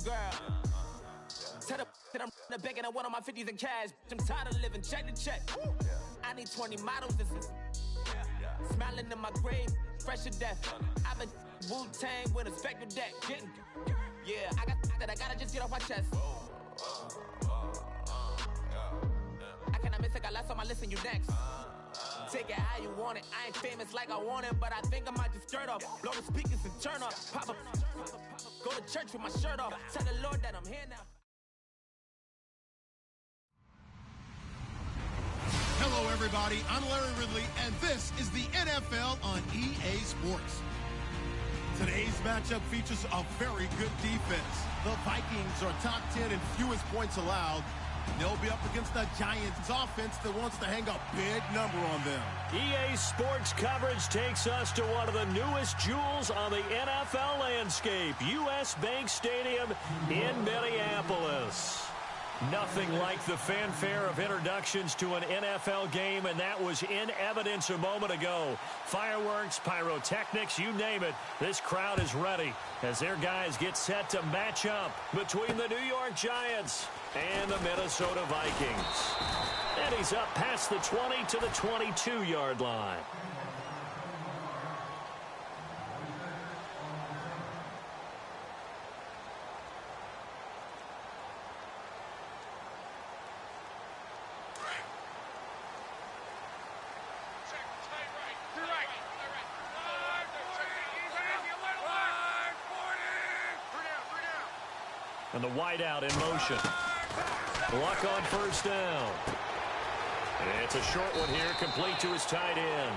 girl. Tell the that I'm the begging I want on my 50s in cash. I'm tired of living check to check. I need 20 models. This is smiling in my grave, fresh to death. I've been Wu-Tang with a spectral deck. Yeah, I gotta just get off my chest. I cannot miss it, got last on my list and you next. Take it how you want it. I ain't famous like I want it, but I think I might just skirt off. Blow the speakers and turn up. Pop up. Go to church with my shirt off. Tell the Lord that I'm here now. Hello, everybody. I'm Larry Ridley, and this is the NFL on EA Sports. Today's matchup features a very good defense. The Vikings are top 10 in fewest points allowed. They'll be up against the Giants offense that wants to hang a big number on them. EA Sports coverage takes us to one of the newest jewels on the NFL landscape, US Bank Stadium in Minneapolis. Nothing like the fanfare of introductions to an NFL game, and that was in evidence a moment ago. Fireworks, pyrotechnics, you name it. This crowd is ready as their guys get set to match up between the New York Giants and the Minnesota Vikings. And he's up past the 20 to the 22-yard line. And the wideout in motion. Luck on first down. It's a short one here, complete to his tight end.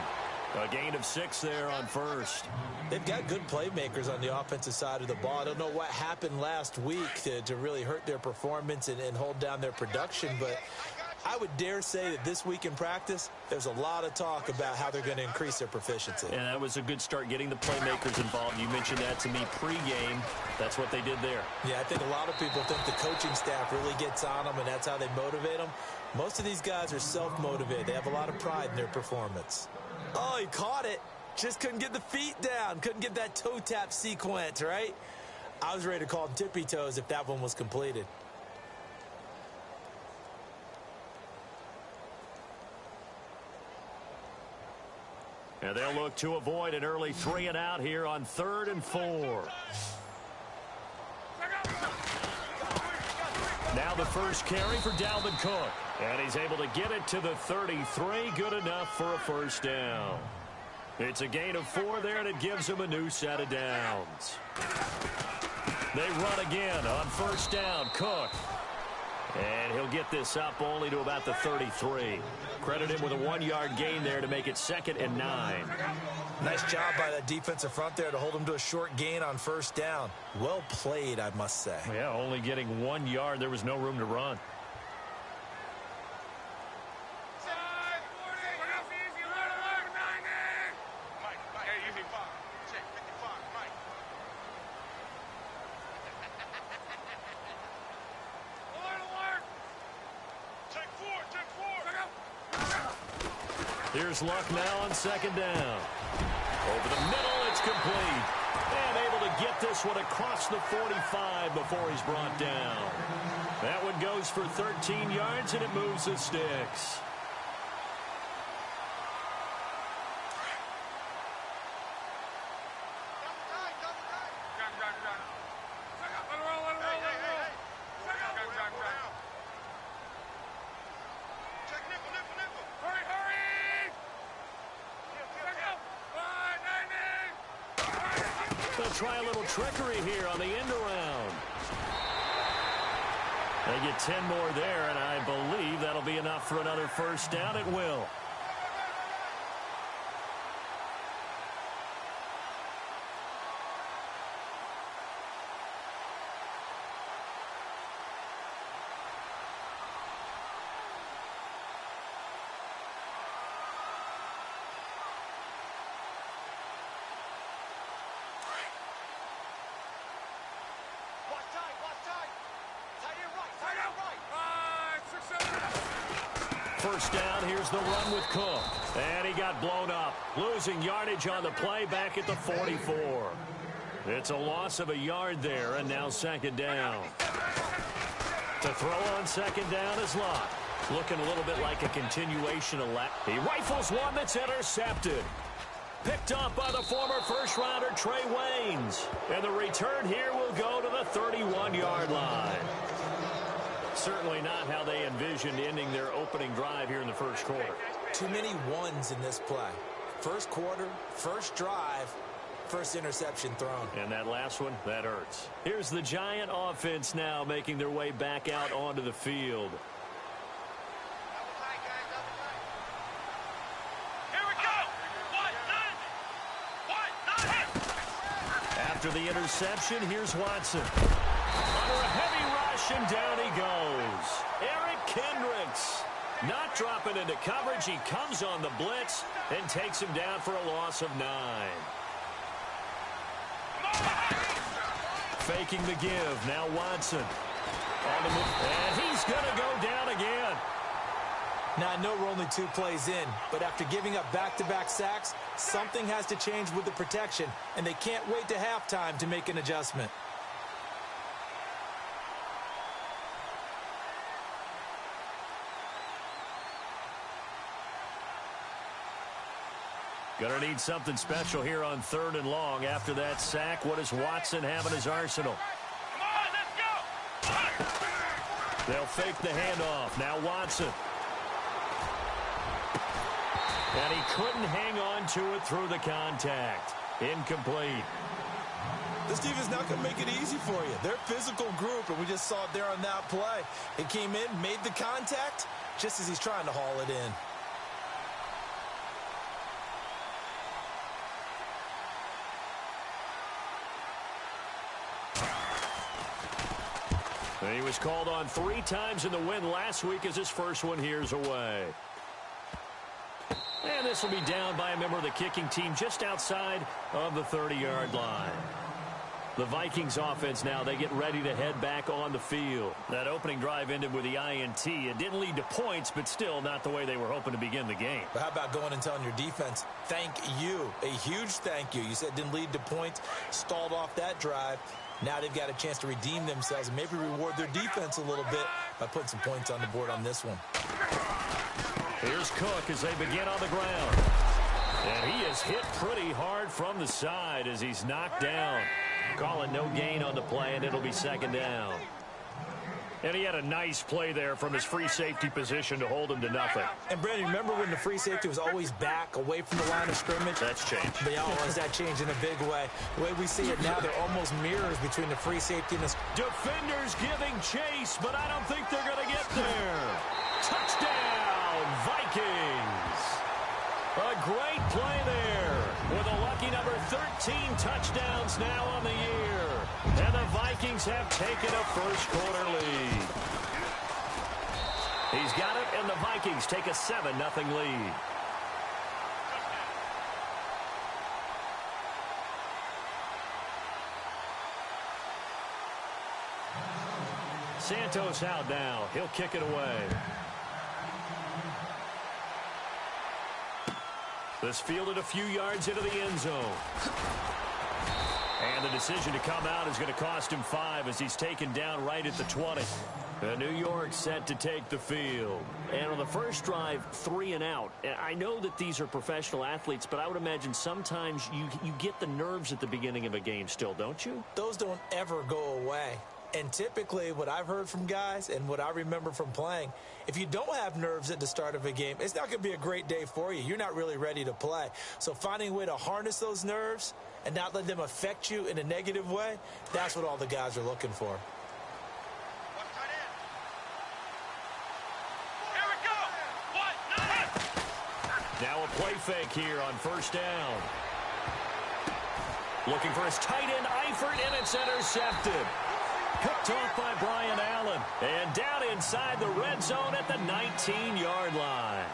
A gain of 6 there on first. They've got good playmakers on the offensive side of the ball. I don't know what happened last week to really hurt their performance and hold down their production, but I would dare say that this week in practice, there's a lot of talk about how they're going to increase their proficiency. And that was a good start, getting the playmakers involved. You mentioned that to me pregame. That's what they did there. Yeah, I think a lot of people think the coaching staff really gets on them, and that's how they motivate them. Most of these guys are self-motivated. They have a lot of pride in their performance. Oh, he caught it. Just couldn't get the feet down. Couldn't get that toe tap sequence, right? I was ready to call him tippy toes if that one was completed. And they'll look to avoid an early 3 and out here on 3rd and 4. Now the first carry for Dalvin Cook. And he's able to get it to the 33. Good enough for a first down. It's a gain of 4 there, and it gives him a new set of downs. They run again on first down. Cook. And he'll get this up only to about the 33. Credit him with a 1-yard gain there to make it 2nd and 9. Nice job by that defensive front there to hold him to a short gain on first down. Well played, I must say. Yeah, only getting 1 yard. There was no room to run. Here's Luck now on 2nd down. Over the middle, it's complete. And able to get this one across the 45 before he's brought down. That one goes for 13 yards, and it moves the sticks. They'll try a little trickery here on the end around. They get 10 more there, and I believe that'll be enough for another first down. It will. First down, here's the run with Cook. And he got blown up. Losing yardage on the play back at the 44. It's a loss of a yard there, and now second down. To throw on second down is Lott. Looking a little bit like a continuation of last. He rifles one that's intercepted. Picked up by the former first-rounder Trey Waynes. And the return here will go to the 31-yard line. Certainly not how they envisioned ending their opening drive here in the first quarter. Too many ones in this play. First quarter, first drive, first interception thrown. And that last one, that hurts. Here's the Giant offense now making their way back out onto the field. After the interception, here's Watson. Under a heavy rush, and down he goes. Eric Kendricks not dropping into coverage. He comes on the blitz and takes him down for a loss of 9. Faking the give. Now Watson. On the move. And he's going to go down again. Now, I know we're only 2 plays in, but after giving up back-to-back sacks, something has to change with the protection, and they can't wait to halftime to make an adjustment. Gonna need something special here on 3rd and long. After that sack, what does Watson have in his arsenal? Come on, let's go! They'll fake the handoff. Now Watson. And he couldn't hang on to it through the contact. Incomplete. This defense not going to make it easy for you. They're a physical group, and we just saw it there on that play. He came in, made the contact, just as he's trying to haul it in. He was called on 3 times in the win last week as his first one here's away. And this will be down by a member of the kicking team just outside of the 30-yard line. The Vikings offense now, they get ready to head back on the field. That opening drive ended with the INT. It didn't lead to points, but still not the way they were hoping to begin the game. But how about going and telling your defense, thank you, a huge thank you. You said it didn't lead to points, stalled off that drive. Now they've got a chance to redeem themselves and maybe reward their defense a little bit by putting some points on the board on this one. Here's Cook as they begin on the ground. And he is hit pretty hard from the side as he's knocked down. Call it no gain on the play, and it'll be second down. And he had a nice play there from his free safety position to hold him to nothing. And, Brandon, remember when the free safety was always back, away from the line of scrimmage? That's changed. But has that changed in a big way? The way we see it now, they're almost mirrors between the free safety and the... Defenders giving chase, but I don't think they're going to get there. Touchdown, Vikings. A great play there with a lucky number 13 touchdowns now on the year. And the Vikings have taken a first-quarter lead. He's got it, and the Vikings take a 7-0 lead. Santos out now. He'll kick it away. This fielded a few yards into the end zone. And the decision to come out is going to cost him 5 as he's taken down right at the 20. New York set to take the field. And on the first drive, 3 and out. I know that these are professional athletes, but I would imagine sometimes you get the nerves at the beginning of a game still, don't you? Those don't ever go away. And typically what I've heard from guys and what I remember from playing, if you don't have nerves at the start of a game, it's not going to be a great day for you. You're not really ready to play. So finding a way to harness those nerves and not let them affect you in a negative way, that's what all the guys are looking for. Here we go. Now a play fake here on first down. Looking for his tight end, Eifert, and it's intercepted. Picked off by Brian Allen. And down inside the red zone at the 19-yard line.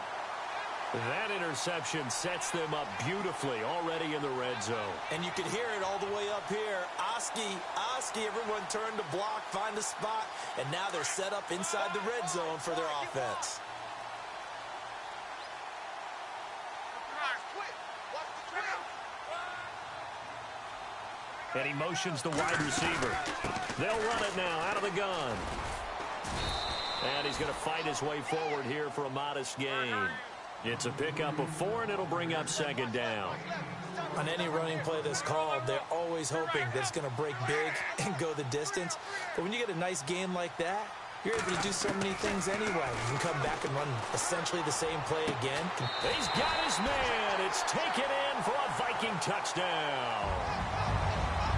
That interception sets them up beautifully already in the red zone. And you can hear it all the way up here. Oski, everyone turned to block, find a spot, and now they're set up inside the red zone for their offense. And he motions the wide receiver. They'll run it now out of the gun. And he's going to fight his way forward here for a modest gain. It's a pickup of 4, and it'll bring up second down. On any running play that's called, they're always hoping that it's going to break big and go the distance. But when you get a nice game like that, you're able to do so many things anyway. You can come back and run essentially the same play again. He's got his man. It's taken in for a Viking touchdown.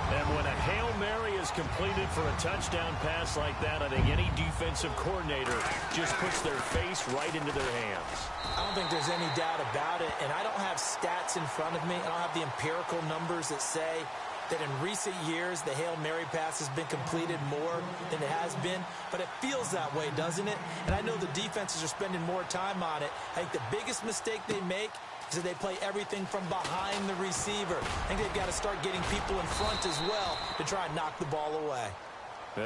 And when a Hail Mary is completed for a touchdown pass like that, I think any defensive coordinator just puts their face right into their hands. I don't think there's any doubt about it, and I don't have stats in front of me. I don't have the empirical numbers that say that in recent years the Hail Mary pass has been completed more than it has been, but it feels that way, doesn't it? And I know the defenses are spending more time on it. I think the biggest mistake they make is that they play everything from behind the receiver. I think they've got to start getting people in front as well to try and knock the ball away.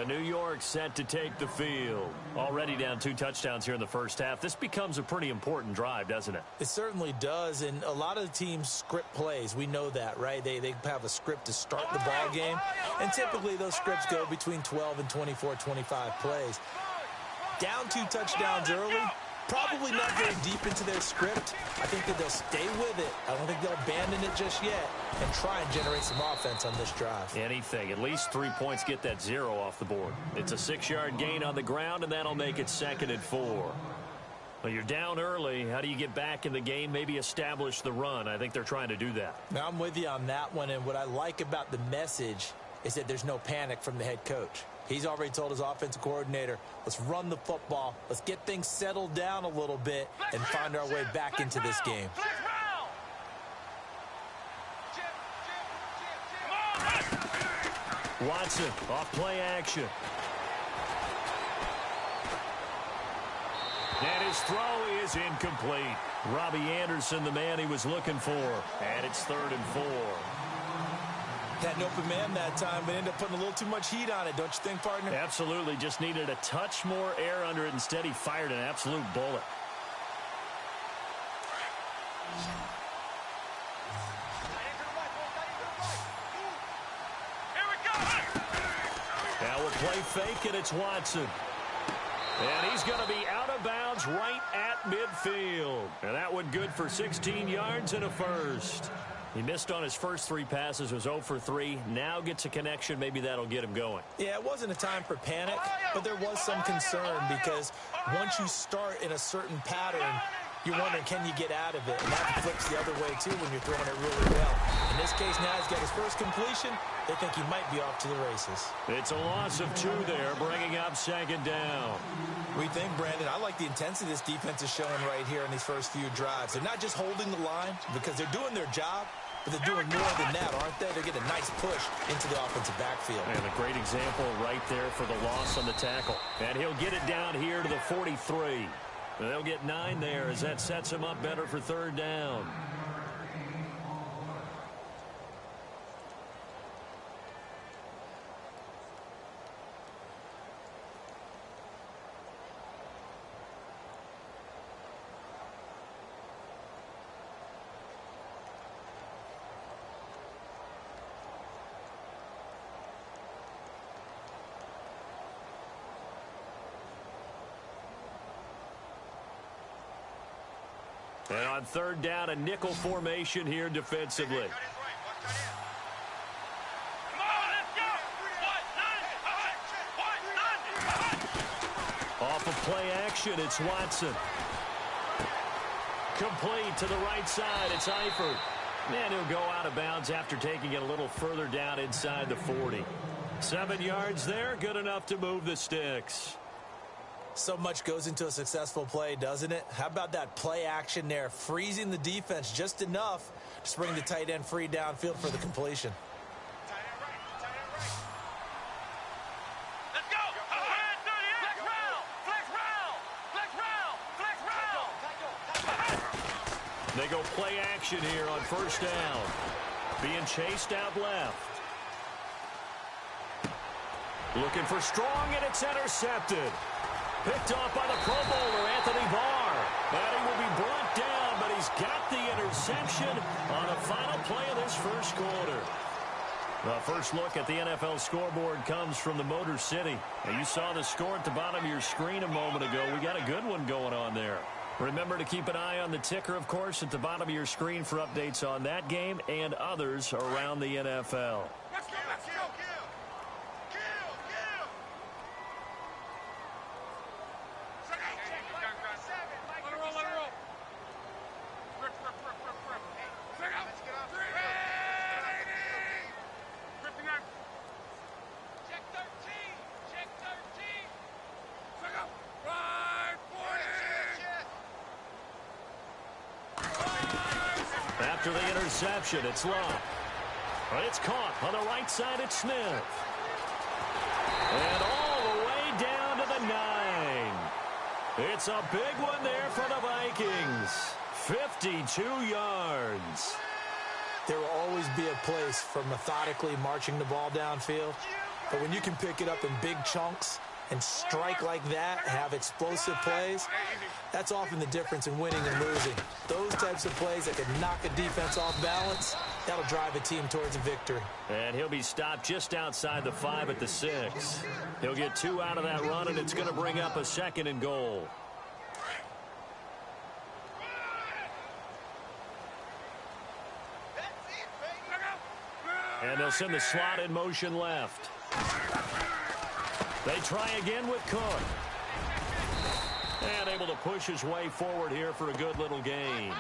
New York set to take the field. Already down 2 touchdowns here in the first half. This becomes a pretty important drive, doesn't it? It certainly does, and a lot of the teams script plays. We know that, right? They have a script to start the ball game, and typically those scripts go between 12 and 24, 25 plays. Down 2 touchdowns early, probably not very deep into their script. I think that they'll stay with it. I don't think they'll abandon it just yet and try and generate some offense on this drive. Anything. At least 3 points get that 0 off the board. It's a 6-yard gain on the ground, and that'll make it 2nd and 4. Well, you're down early. How do you get back in the game? Maybe establish the run. I think they're trying to do that. Now, I'm with you on that one, and what I like about the message is that there's no panic from the head coach. He's already told his offensive coordinator, let's run the football, let's get things settled down a little bit and find our way back into this game. Watson, off play action. And his throw is incomplete. Robbie Anderson, the man he was looking for. And it's 3rd and 4. Had an open man that time, but ended up putting a little too much heat on it, don't you think, partner? Absolutely. Just needed a touch more air under it. Instead, he fired an absolute bullet. Here we go. Now we'll play fake, and it's Watson. And he's going to be out of bounds right at midfield. And that one good for 16 yards and a first. He missed on his first 3 passes, was 0 for 3. Now gets a connection. Maybe that'll get him going. Yeah, it wasn't a time for panic, but there was some concern because once you start in a certain pattern, you're wondering, can you get out of it? And that flips the other way, too, when you're throwing it really well. In this case, now he's got his first completion. They think he might be off to the races. It's a loss of 2 there, bringing up 2nd down. We think, Brandon, I like the intensity this defense is showing right here in these first few drives. They're not just holding the line because they're doing their job, but they're doing more than that, aren't they? They're getting a nice push into the offensive backfield. And a great example right there for the loss on the tackle. And he'll get it down here to the 43. They'll get 9 there as that sets him up better for 3rd down. And on 3rd down, a nickel formation here defensively. Off of play action, it's Watson. Complete to the right side, it's Eifert. And he'll go out of bounds after taking it a little further down inside the 40. 7 yards there, good enough to move the sticks. So much goes into a successful play, doesn't it? How about that play action there, freezing the defense just enough to bring the tight end free downfield for the completion. Let's go. Flex round. They go play action here on 1st down. Being chased out left. Looking for Strong, and it's intercepted. Picked off by the Pro Bowler, Anthony Barr. And he will be brought down, but he's got the interception on the final play of this first quarter. The first look at the NFL scoreboard comes from the Motor City. Now, you saw the score at the bottom of your screen a moment ago. We got a good one going on there. Remember to keep an eye on the ticker, of course, at the bottom of your screen for updates on that game and others around the NFL. Let's go, let's go. Kill. Let it roll. Rip. Let's get up. Ripping up. Check 13. Let's go. Right, 40. After the interception, it's Love. But it's caught on the right side at Smith. And all the way down to the 9. It's a big one there for the Vikings. 52 yards. There will always be a place for methodically marching the ball downfield. But when you can pick it up in big chunks and strike like that, have explosive plays, that's often the difference in winning and losing. Those types of plays that can knock a defense off balance, that'll drive a team towards a victory. And he'll be stopped just outside the 5 at the 6. He'll get 2 out of that run, and it's going to bring up a 2nd and goal. And they'll send the slot in motion left. They try again with Cook. And able to push his way forward here for a good little gain.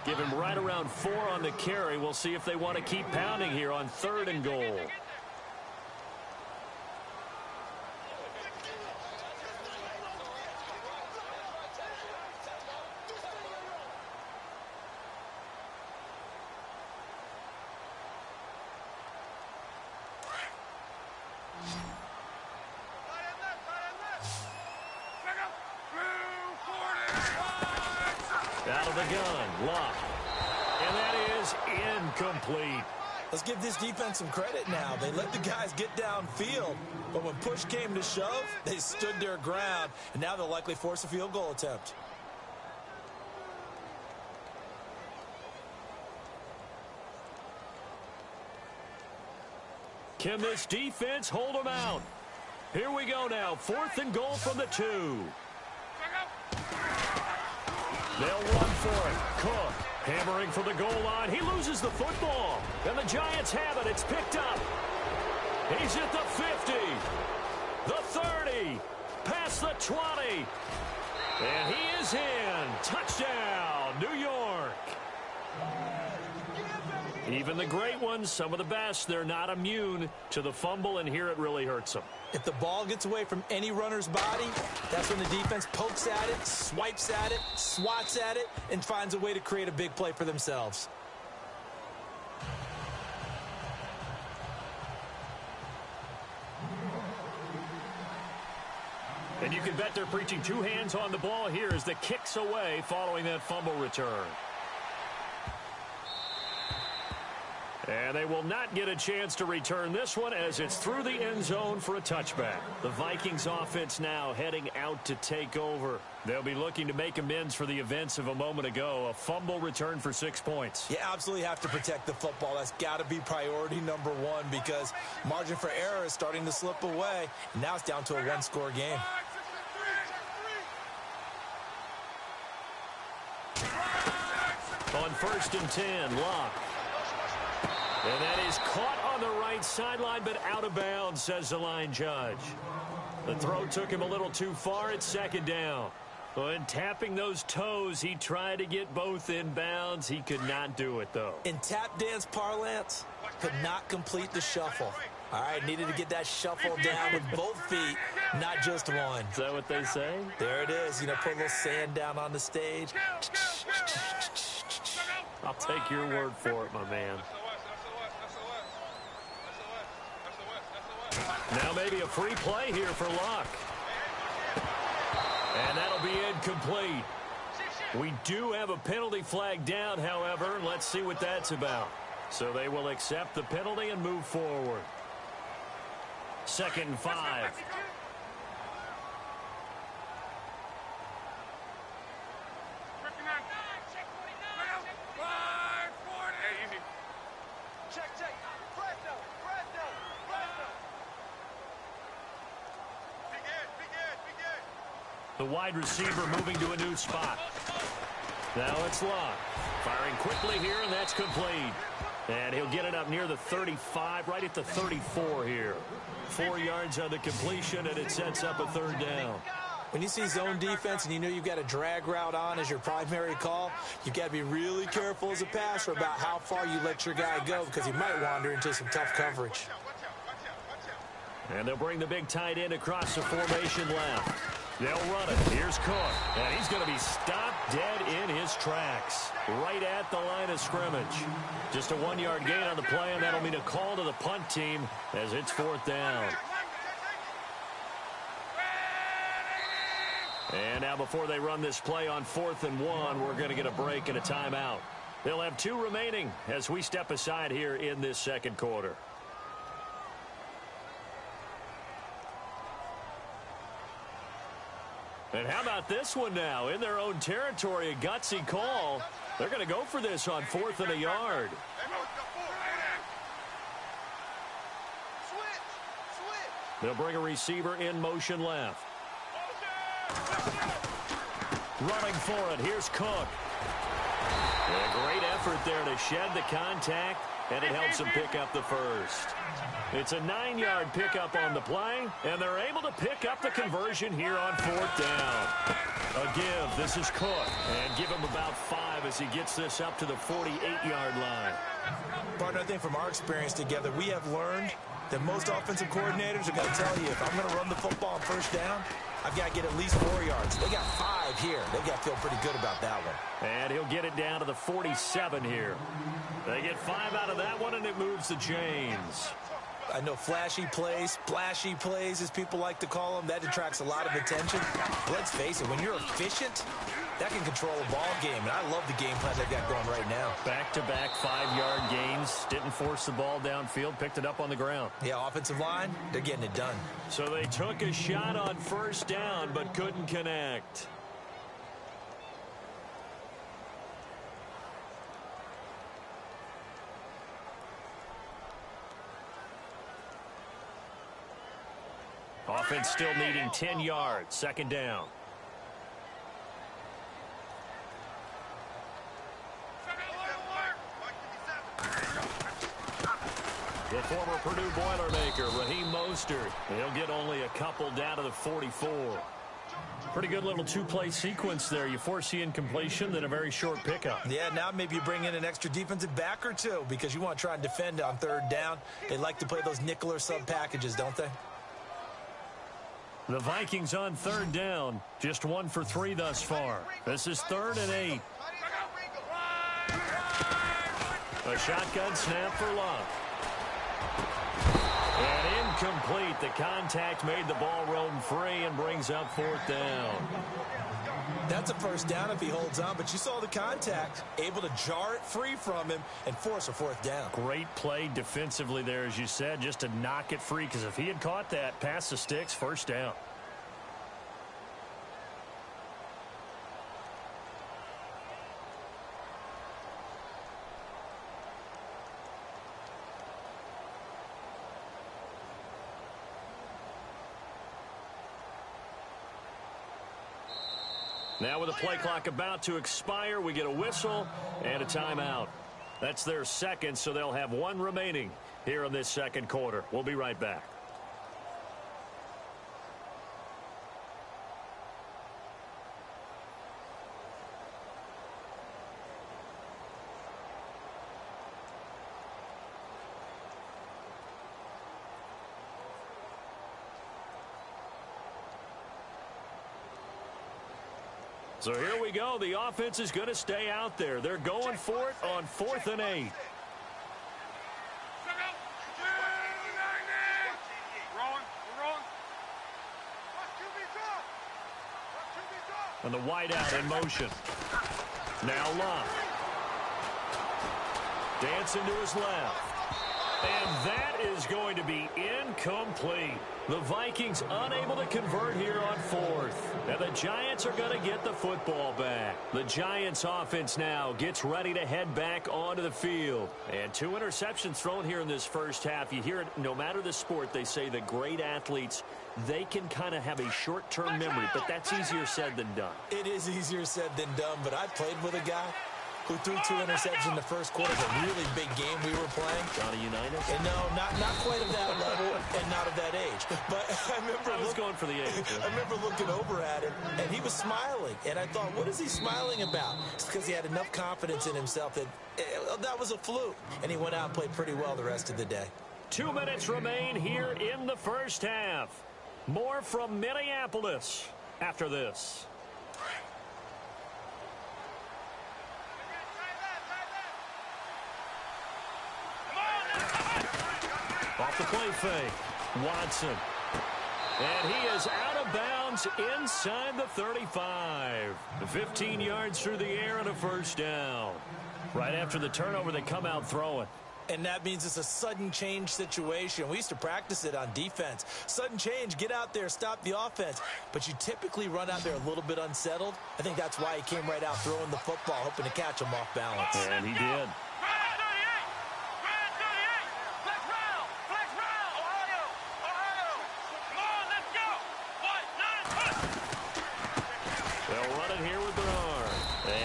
Give him right around 4 on the carry. We'll see if they want to keep pounding here on 3rd and goal. Out of the gun, Locke. And that is incomplete. Let's give this defense some credit now. They let the guys get downfield, but when push came to shove, they stood their ground, and now they'll likely force a field goal attempt. Can this defense hold them out? Here we go now. 4th and goal from the 2. They'll run for it. Cook hammering for the goal line. He loses the football. And the Giants have it. It's picked up. He's at the 50. The 30. Past the 20. And he is in. Touchdown, New York. Even the great ones, some of the best, they're not immune to the fumble, and here it really hurts them. If the ball gets away from any runner's body, that's when the defense pokes at it, swipes at it, swats at it, and finds a way to create a big play for themselves. And you can bet they're preaching 2 hands on the ball here as the kick's away following that fumble return. And they will not get a chance to return this one as it's through the end zone for a touchback. The Vikings offense now heading out to take over. They'll be looking to make amends for the events of a moment ago. A fumble return for 6 points. You absolutely have to protect the football. That's got to be priority number 1 because margin for error is starting to slip away. And now it's down to a 1-score game. On 1st and 10, Locke. And that is caught on the right sideline, but out of bounds, says the line judge. The throw took him a little too far at 2nd down. When tapping those toes, he tried to get both in bounds. He could not do it, though. In tap dance parlance, could not complete the shuffle. All right, needed to get that shuffle down with both feet, not just one. Is that what they say? There it is. You know, put a little sand down on the stage. I'll take your word for it, my man. Now maybe a free play here for Locke. And that'll be incomplete. We do have a penalty flag down, however. Let's see what that's about. So they will accept the penalty and move forward. 2nd and 5. The wide receiver moving to a new spot. Now it's Love. Firing quickly here, and that's complete. And he'll get it up near the 35, right at the 34 here. 4 yards on the completion, and it sets up a third down. When you see zone defense and you know you've got a drag route on as your primary call, you've got to be really careful as a passer about how far you let your guy go because he might wander into some tough coverage. And they'll bring the big tight end across the formation left. They'll run it. Here's Cook. And he's going to be stopped dead in his tracks. Right at the line of scrimmage. Just a 1-yard gain on the play, and that'll mean a call to the punt team as it's 4th down. And now before they run this play on 4th and 1, we're going to get a break and a timeout. They'll have 2 remaining as we step aside here in this second quarter. And how about this one now? In their own territory, a gutsy call. They're going to go for this on 4th and a yard. They'll bring a receiver in motion left. Running for it. Here's Cook. And a great effort there to shed the contact, and it helps him pick up the first. It's a 9-yard pickup on the play, and they're able to pick up the conversion here on 4th down. A give. This is Cook, and give him about 5 as he gets this up to the 48-yard line. Partner, I think from our experience together, we have learned that most offensive coordinators are going to tell you, if I'm going to run the football on 1st down, I've got to get at least 4 yards. They got 5 here. They got to feel pretty good about that one. And he'll get it down to the 47 here. They get 5 out of that one, and it moves the chains. I know flashy plays, splashy plays, as people like to call them, that attracts a lot of attention. But let's face it, when you're efficient, that can control a ball game. And I love the game plan they've got going right now. Back-to-back 5-yard gains. Didn't force the ball downfield. Picked it up on the ground. Yeah, offensive line, they're getting it done. So they took a shot on 1st down, but couldn't connect. Offense still needing 10 yards. 2nd down. The former Purdue Boilermaker, Raheem Mostert. He'll get only a couple down to the 44. Pretty good little 2-play sequence there. You force the incompletion, then a very short pickup. Yeah, now maybe you bring in an extra defensive back or 2 because you want to try and defend on 3rd down. They like to play those nickel or sub packages, don't they? The Vikings on 3rd down. Just 1 for 3 thus far. This is 3rd and 8. A shotgun snap for Love. And incomplete. The contact made the ball roam free and brings up 4th down. That's a 1st down if he holds on, but you saw the contact, able to jar it free from him and force a 4th down. Great play defensively there, as you said, just to knock it free, because if he had caught that, past the sticks, 1st down. Now with the play clock about to expire, we get a whistle and a timeout. That's their 2nd, so they'll have 1 remaining here in this 2nd quarter. We'll be right back. So here we go. The offense is going to stay out there. They're going for it on 4th and 8. And the wideout in motion. Now Love. Dancing to his left. And that is going to be incomplete. The Vikings unable to convert here on fourth. And the Giants are going to get the football back. The Giants offense now gets ready to head back onto the field. And 2 interceptions thrown here in this first half. You hear it, no matter the sport, they say the great athletes, they can kind of have a short-term memory, but that's easier said than done. It is easier said than done, but I played with a guy who threw 2 interceptions in the first quarter of a really big game we were playing. Johnny Unitas? And no, not quite of that level and not of that age. But I was going for the age. I remember looking over at him, and he was smiling. And I thought, what is he smiling about? It's because he had enough confidence in himself that that was a fluke. And he went out and played pretty well the rest of the day. 2 minutes remain here in the first half. More from Minneapolis after this. Off the play fake, Watson. And he is out of bounds inside the 35. 15 yards through the air and a first down. Right after the turnover, they come out throwing. And that means it's a sudden change situation. We used to practice it on defense. Sudden change, get out there, stop the offense. But you typically run out there a little bit unsettled. I think that's why he came right out throwing the football, hoping to catch him off balance. And he did. They'll run it here with Bernard.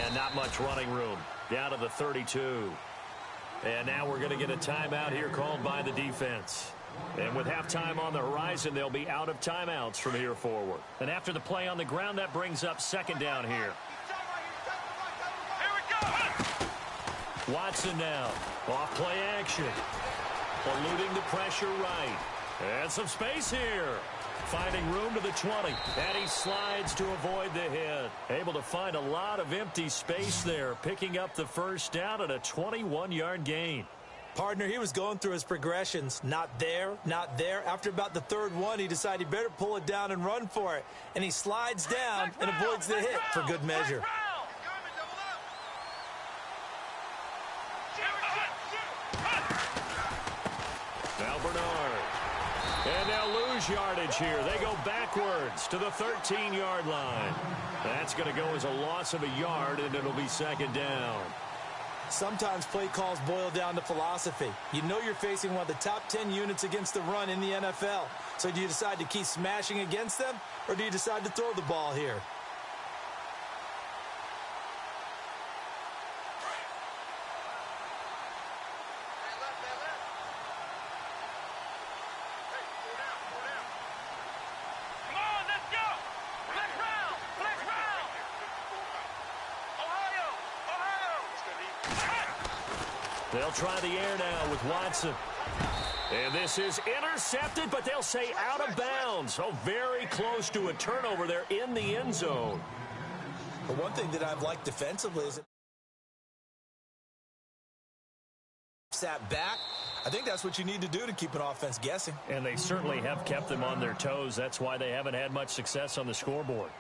And not much running room. Down to the 32. And now we're going to get a timeout here called by the defense. And with halftime on the horizon, they'll be out of timeouts from here forward. And after the play on the ground, that brings up second down here. Watson now. Off play action. Eluding the pressure right. And some space here. Finding room to the 20. And he slides to avoid the hit. Able to find a lot of empty space there. Picking up the first down at a 21-yard gain. Partner, he was going through his progressions. Not there, not there. After about the third one, he decided he better pull it down and run for it. And he slides down and avoids the hit for good measure. Now Bernard. And they'll lose yardage here. They go backwards to the 13-yard line. That's going to go as a loss of a yard, and it'll be second down. Sometimes play calls boil down to philosophy. You know you're facing one of the top 10 units against the run in the NFL. So do you decide to keep smashing against them, or do you decide to throw the ball here? They'll try the air now with Watson. And this is intercepted, but they'll say out of bounds. So very close to a turnover there in the end zone. But one thing that I've liked defensively is sat back. I think that's what you need to do to keep an offense guessing. And they certainly have kept them on their toes. That's why they haven't had much success on the scoreboard.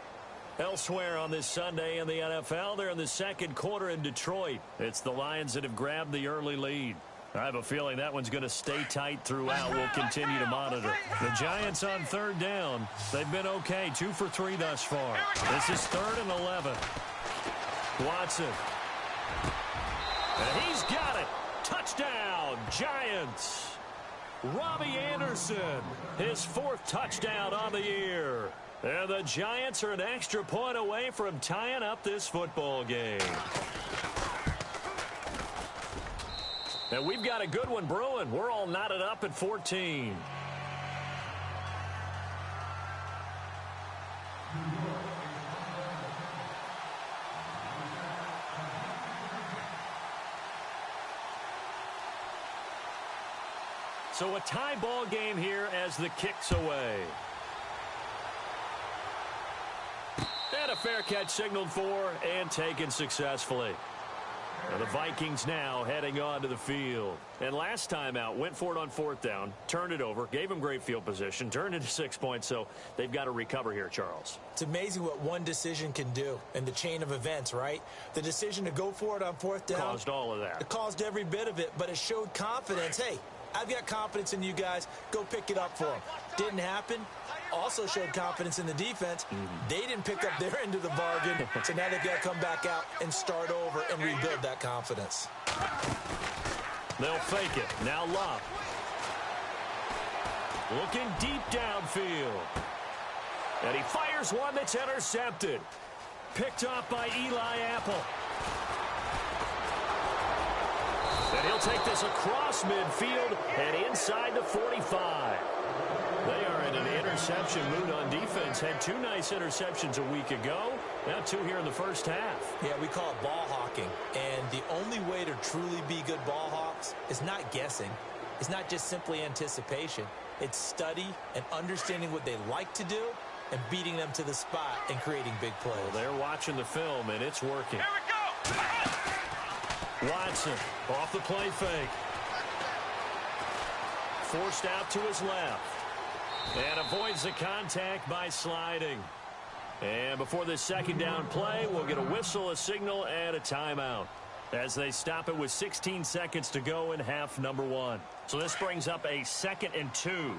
Elsewhere on this Sunday in the NFL, they're in the second quarter in Detroit. It's the Lions that have grabbed the early lead. I have a feeling that one's going to stay tight throughout. We'll continue to monitor. The Giants on third down. They've been okay, 2 for 3 thus far. This is 3rd and 11. Watson. And he's got it. Touchdown, Giants. Robbie Anderson, his 4th touchdown on the year. And the Giants are an extra point away from tying up this football game. And we've got a good one brewing. We're all knotted up at 14. So a tie ball game here as the kick's away. And a fair catch signaled for and taken successfully. And the Vikings now heading on to the field. And last time out, went for it on 4th down, turned it over, gave them great field position, turned into 6 points, so they've got to recover here, Charles. It's amazing what one decision can do in the chain of events, right? The decision to go for it on 4th down Caused all of that. It caused every bit of it, but it showed confidence. Hey, I've got confidence in you guys. Go pick it up for them. Didn't happen. Also showed confidence in the defense. They didn't pick up their end of the bargain, so now they've got to come back out and start over and rebuild that confidence. They'll fake it. Now Love. Looking deep downfield. And he fires one that's intercepted. Picked off by Eli Apple. And he'll take this across midfield and inside the 45. They are in an interception mood on defense. Had 2 nice interceptions a week ago. Now 2 here in the first half. Yeah, we call it ball hawking. And the only way to truly be good ball hawks is not guessing. It's not just simply anticipation. It's study and understanding what they like to do and beating them to the spot and creating big plays. Well, they're watching the film, and it's working. Here we go! Watson off the play fake. Forced out to his left. And avoids the contact by sliding. And before this second down play, we'll get a whistle, a signal, and a timeout as they stop it with 16 seconds to go in half number 1. So this brings up a 2nd and 2.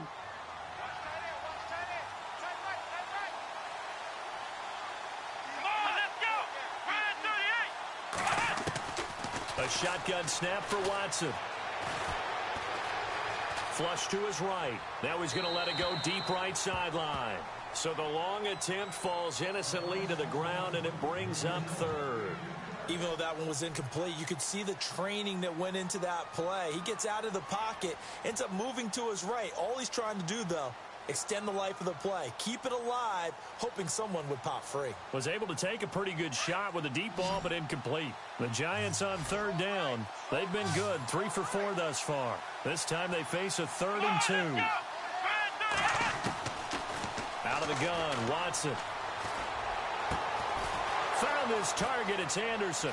A shotgun snap for Watson. Flush to his right. Now he's going to let it go deep right sideline. So the long attempt falls innocently to the ground, and it brings up 3rd. Even though that one was incomplete, you could see the training that went into that play. He gets out of the pocket, ends up moving to his right. All he's trying to do, though, extend the life of the play. Keep it alive, hoping someone would pop free. Was able to take a pretty good shot with a deep ball, but incomplete. The Giants on 3rd down. They've been good, 3 for 4 thus far. This time they face a 3rd and 2. Out of the gun, Watson. Found his target, it's Anderson.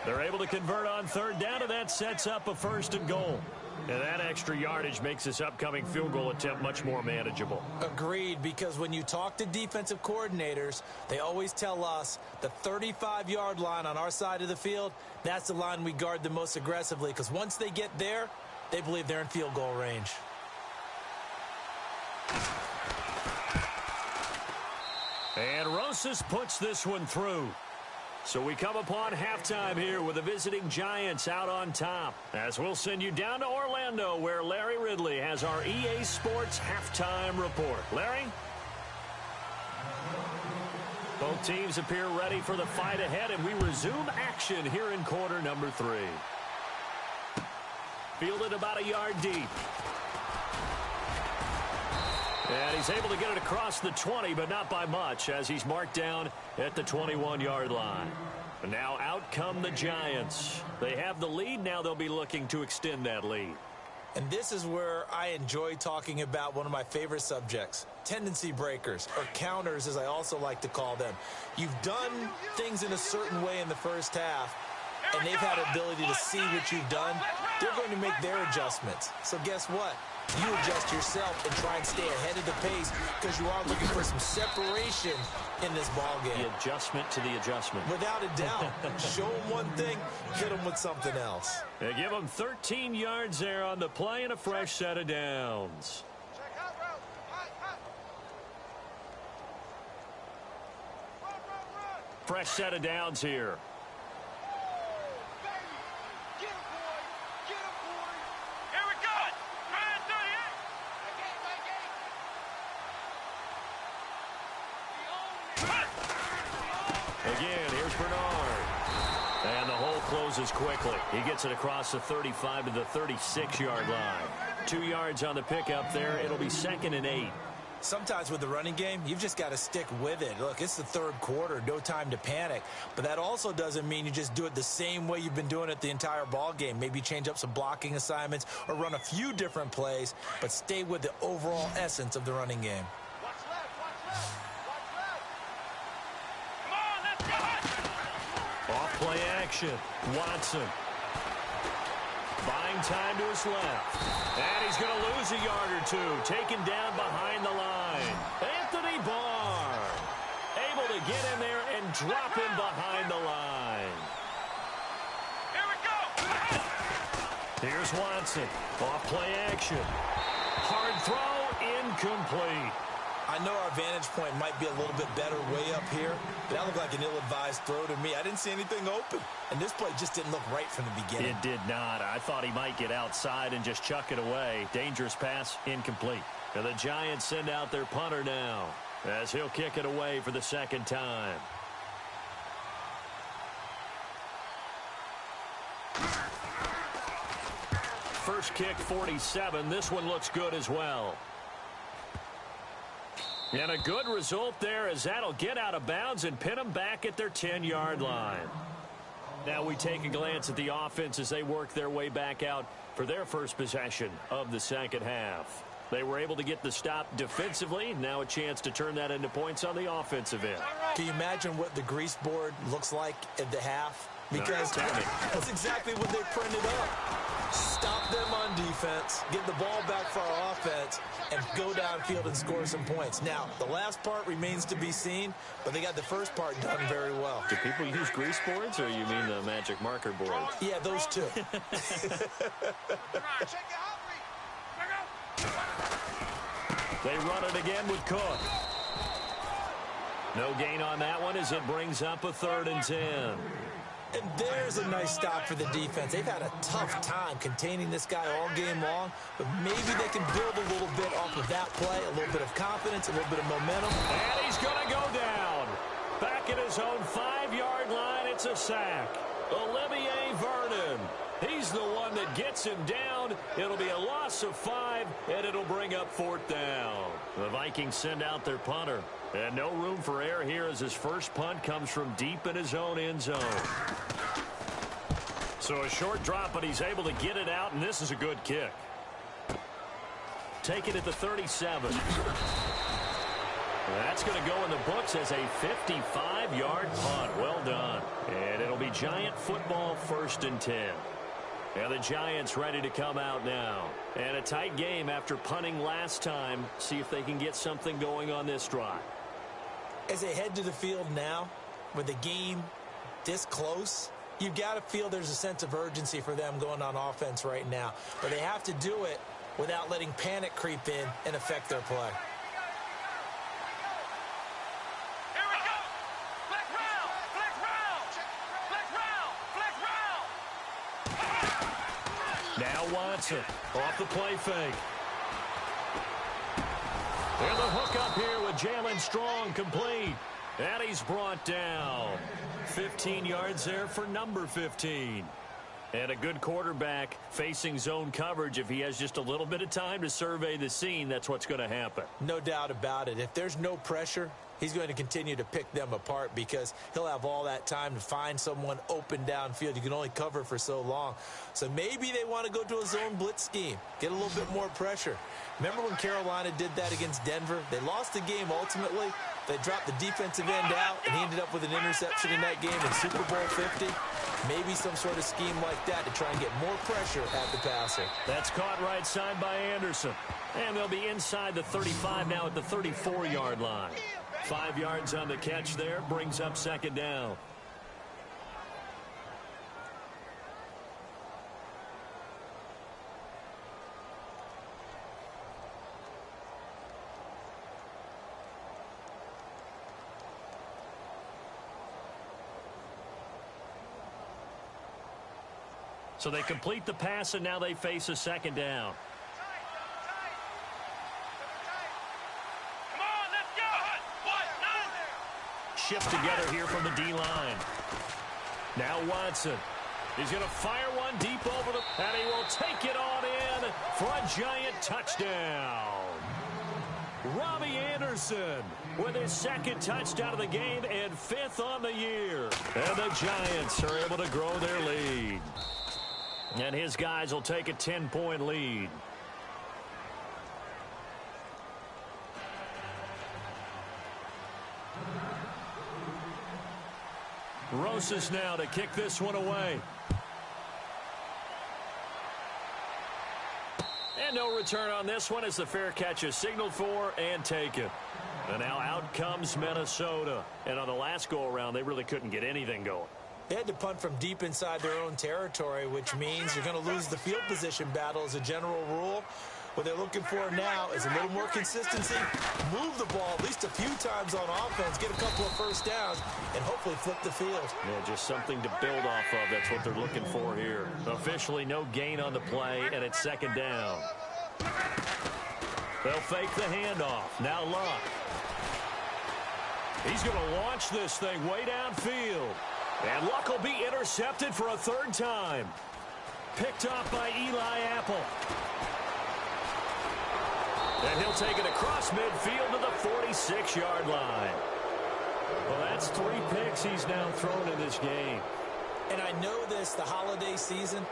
They're able to convert on 3rd down, and that sets up a 1st and goal. And that extra yardage makes this upcoming field goal attempt much more manageable. Agreed, because when you talk to defensive coordinators, they always tell us the 35-yard line on our side of the field, that's the line we guard the most aggressively, because once they get there, they believe they're in field goal range. And Rosas puts this one through. So we come upon halftime here with the visiting Giants out on top. As we'll send you down to Orlando, where Larry Ridley has our EA Sports halftime report. Larry? Both teams appear ready for the fight ahead, and we resume action here in quarter number 3. Fielded about a yard deep. And he's able to get it across the 20, but not by much, as he's marked down at the 21-yard line. And now out come the Giants. They have the lead. Now they'll be looking to extend that lead. And this is where I enjoy talking about one of my favorite subjects, tendency breakers, or counters, as I also like to call them. You've done things in a certain way in the first half, and they've had an ability to see what you've done. They're going to make their adjustments. So guess what? You adjust yourself and try and stay ahead of the pace, because you are looking for some separation in this ball game. The adjustment to the adjustment. Without a doubt. Show them one thing, hit them with something else. They give them 13 yards there on the play and a fresh set of downs. Fresh set of downs here. Again, here's Bernard. And the hole closes quickly. He gets it across the 35 to the 36-yard line. 2 yards on the pickup there. It'll be 2nd and 8. Sometimes with the running game, you've just got to stick with it. Look, it's the 3rd quarter, no time to panic. But that also doesn't mean you just do it the same way you've been doing it the entire ball game. Maybe change up some blocking assignments or run a few different plays, but stay with the overall essence of the running game. Off play action. Watson. Buying time to his left. And he's going to lose a yard or 2. Taken down behind the line. Anthony Barr. Able to get in there and drop him behind the line. Here we go! Here's Watson. Off play action. Hard throw, incomplete. I know our vantage point might be a little bit better way up here, but that looked like an ill-advised throw to me. I didn't see anything open, and this play just didn't look right from the beginning. It did not. I thought he might get outside and just chuck it away. Dangerous pass, incomplete. And the Giants send out their punter now, as he'll kick it away for the second time. First kick, 47. This one looks good as well. And a good result there, as that'll get out of bounds and pin them back at their 10-yard line. Now we take a glance at the offense as they work their way back out for their first possession of the second half. They were able to get the stop defensively. Now a chance to turn that into points on the offensive end. Can you imagine what the grease board looks like at the half? Because that's exactly what they printed up. Stop them on defense, get the ball back for our offense, and go downfield and score some points. Now, the last part remains to be seen, but they got the first part done very well. Do people use grease boards, or you mean the magic marker board? Yeah, those two. They run it again with Cook. No gain on that one as it brings up a 3rd and 10. And there's a nice stop for the defense. They've had a tough time containing this guy all game long, but maybe they can build a little bit off of that play, a little bit of confidence, a little bit of momentum. And he's going to go down. Back at his own 5-yard line, it's a sack. Olivier Vernon. He's the one that gets him down. It'll be a loss of 5, and it'll bring up 4th down. The Vikings send out their punter. And no room for error here as his first punt comes from deep in his own end zone. So a short drop, but he's able to get it out, and this is a good kick. Take it at the 37. That's going to go in the books as a 55-yard punt. Well done. And it'll be Giant football, 1st and 10. And the Giants ready to come out now. And a tight game after punting last time. See if they can get something going on this drive. As they head to the field now, with the game this close, you've got to feel there's a sense of urgency for them going on offense right now. But they have to do it without letting panic creep in and affect their play. Here we go! Flex round! Flex round! Flex round! Flex round! Now Watson off the play fake. And the hook up here with Jalen Strong, complete. And he's brought down. 15 yards there for number 15. And a good quarterback facing zone coverage. If he has just a little bit of time to survey the scene, that's what's going to happen. No doubt about it. If there's no pressure, he's going to continue to pick them apart because he'll have all that time to find someone open downfield. You can only cover for so long. So maybe they want to go to a zone blitz scheme, get a little bit more pressure. Remember when Carolina did that against Denver? They lost the game ultimately. They dropped the defensive end out, and he ended up with an interception in that game in Super Bowl 50. Maybe some sort of scheme like that to try and get more pressure at the passer. That's caught right side by Anderson. And they'll be inside the 35 now at the 34-yard line. 5 yards on the catch there, brings up 2nd down. So they complete the pass, and now they face a 2nd down. Come on, let's go! Shift together here from the D-line. Now Watson. He's going to fire one deep over the... And he will take it on in for a Giant touchdown. Robbie Anderson with his 2nd touchdown of the game and 5th on the year. And the Giants are able to grow their lead. And his guys will take a 10-point lead. Rosas now to kick this one away. And no return on this one as the fair catch is signaled for and taken. And now out comes Minnesota. And on the last go-around, they really couldn't get anything going. They had to punt from deep inside their own territory, which means you're going to lose the field position battle as a general rule. What they're looking for now is a little more consistency, move the ball at least a few times on offense, get a couple of first downs, and hopefully flip the field. Yeah, just something to build off of. That's what they're looking for here. Officially no gain on the play, and it's second down. They'll fake the handoff. Now Luck. He's going to launch this thing way downfield. And Luck will be intercepted for a third time. Picked off by Eli Apple. And he'll take it across midfield to the 46-yard line. Well, that's 3 picks he's now thrown in this game. And I know this, the holiday season,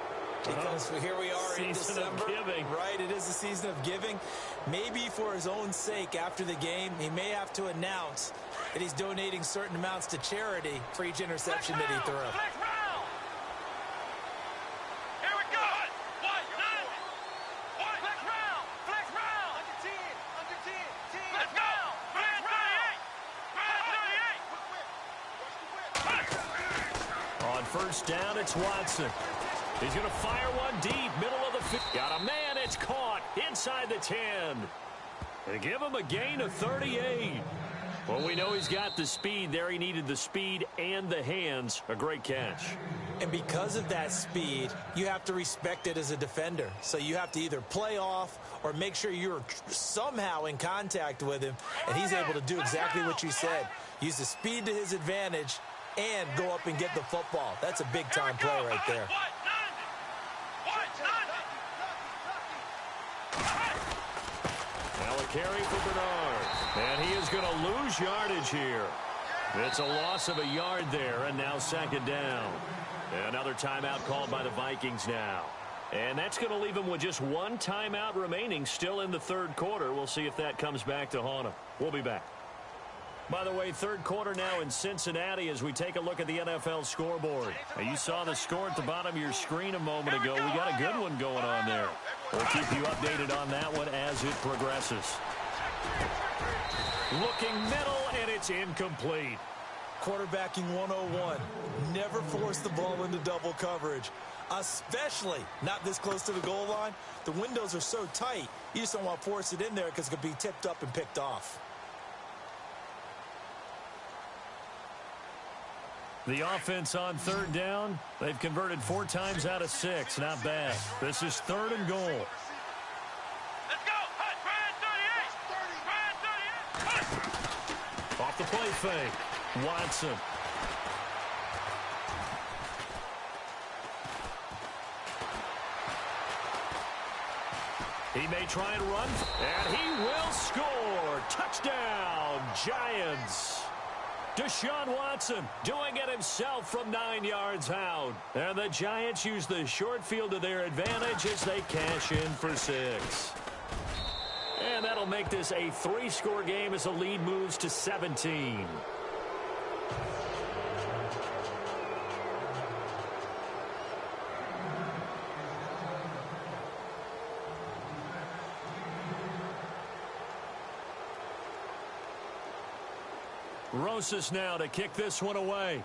because here we are in December. Season of giving. Right, it is the season of giving. Maybe for his own sake after the game, he may have to announce that he's donating certain amounts to charity for each interception that he threw. First down, it's Watson. He's going to fire one deep, middle of the field. Got a man, it's caught inside the 10. And give him a gain of 38. Well, we know he's got the speed there. He needed the speed and the hands. A great catch. And because of that speed, you have to respect it as a defender. So you have to either play off or make sure you're somehow in contact with him. And he's able to do exactly what you said. Use the speed to his advantage and go up and get the football. That's a big-time play right there. Now a carry for Bernard. And he is going to lose yardage here. It's a loss of a yard there, and now second down. Another timeout called by the Vikings now. And that's going to leave him with just one timeout remaining still in the third quarter. We'll see if that comes back to haunt him. We'll be back. By the way, third quarter now in Cincinnati as we take a look at the NFL scoreboard. Now, you saw the score at the bottom of your screen a moment ago. We got a good one going on there. We'll keep you updated on that one as it progresses. Looking middle, and it's incomplete. Quarterbacking 101. Never force the ball into double coverage, especially not this close to the goal line. The windows are so tight, you just don't want to force it in there because it could be tipped up and picked off. The offense on third down, they've converted 4 times out of 6. Not bad. This is third and goal. Let's go. Brand 38. Off the play fake. Watson. He may try and run, and he will score. Touchdown, Giants. Deshaun Watson doing it himself from 9 yards out. And the Giants use the short field to their advantage as they cash in for 6. And that'll make this a 3-score game as the lead moves to 17. Rosas now to kick this one away.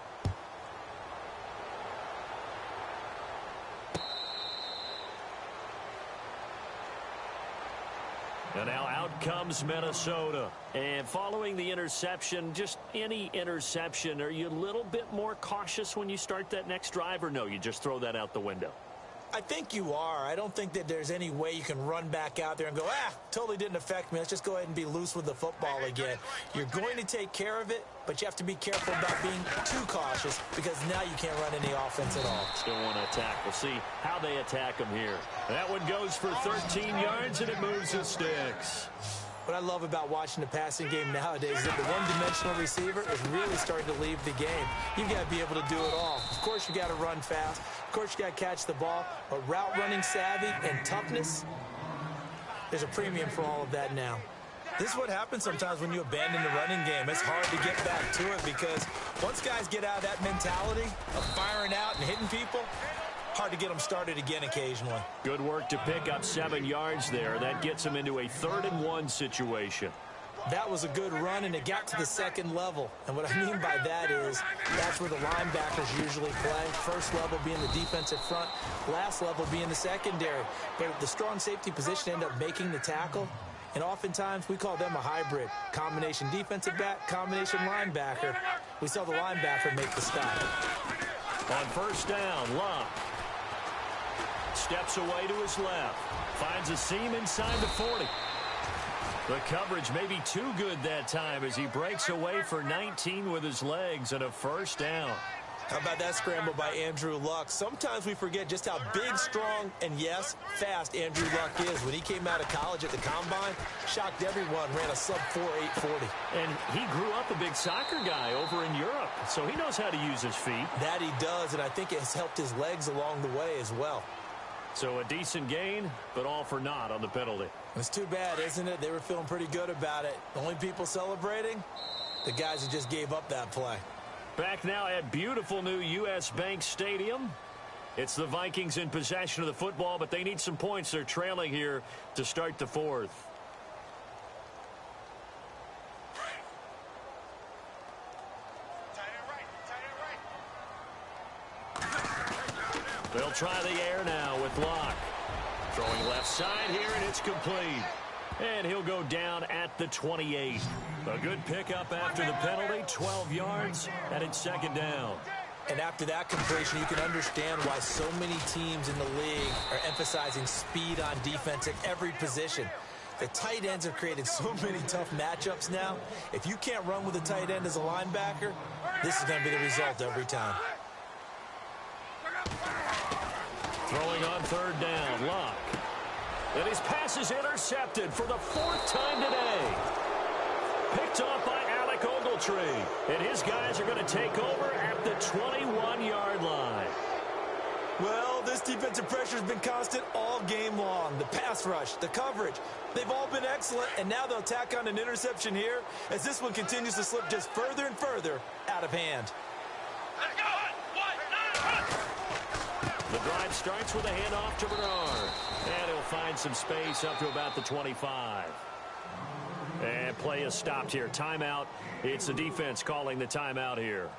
And now out comes Minnesota. And following the interception, just any interception, are you a little bit more cautious when you start that next drive, or no, you just throw that out the window? I think you are. I don't think that there's any way you can run back out there and go, totally didn't affect me. Let's just go ahead and be loose with the football again. You're going to take care of it, but you have to be careful about being too cautious because now you can't run any offense at all. Still want to attack. We'll see how they attack them here. That one goes for 13 yards, and it moves the sticks. What I love about watching the passing game nowadays is that the one-dimensional receiver is really starting to leave the game. You've got to be able to do it all. Of course, you got to run fast. Of course, you got to catch the ball. But route running savvy and toughness, there's a premium for all of that now. This is what happens sometimes when you abandon the running game. It's hard to get back to it because once guys get out of that mentality of firing out and hitting people, hard to get them started again occasionally. Good work to pick up 7 yards there. That gets them into a 3rd and 1 situation. That was a good run, and it got to the second level. And what I mean by that is that's where the linebackers usually play. First level being the defensive front, last level being the secondary. But the strong safety position ended up making the tackle. And oftentimes we call them a hybrid. Combination defensive back, combination linebacker. We saw the linebacker make the stop. On first down, Locke steps away to his left. Finds a seam inside the 40. The coverage may be too good that time as he breaks away for 19 with his legs and a first down. How about that scramble by Andrew Luck? Sometimes we forget just how big, strong, and yes, fast Andrew Luck is. When he came out of college at the Combine, shocked everyone, ran a sub-4 840. And he grew up a big soccer guy over in Europe, so he knows how to use his feet. That he does, and I think it has helped his legs along the way as well. So a decent gain, but all for naught on the penalty. It's too bad, isn't it? They were feeling pretty good about it. The only people celebrating, the guys who just gave up that play. Back now at beautiful new U.S. Bank Stadium. It's the Vikings in possession of the football, but they need some points. They're trailing here to start the fourth. They'll try the air now with Locke. Throwing left side here, and it's complete. And he'll go down at the 28. A good pickup after the penalty, 12 yards, and it's second down. And after that completion, you can understand why so many teams in the league are emphasizing speed on defense at every position. The tight ends have created so many tough matchups now. If you can't run with a tight end as a linebacker, this is going to be the result every time. Throwing on third down, Locke. And his pass is intercepted for the fourth time today. Picked off by Alec Ogletree. And his guys are going to take over at the 21-yard line. Well, this defensive pressure has been constant all game long. The pass rush, the coverage, they've all been excellent. And now they'll tack on an interception here as this one continues to slip just further and further out of hand. Let's go! The drive starts with a handoff to Bernard. And he'll find some space up to about the 25. And play is stopped here. Timeout. It's the defense calling the timeout here.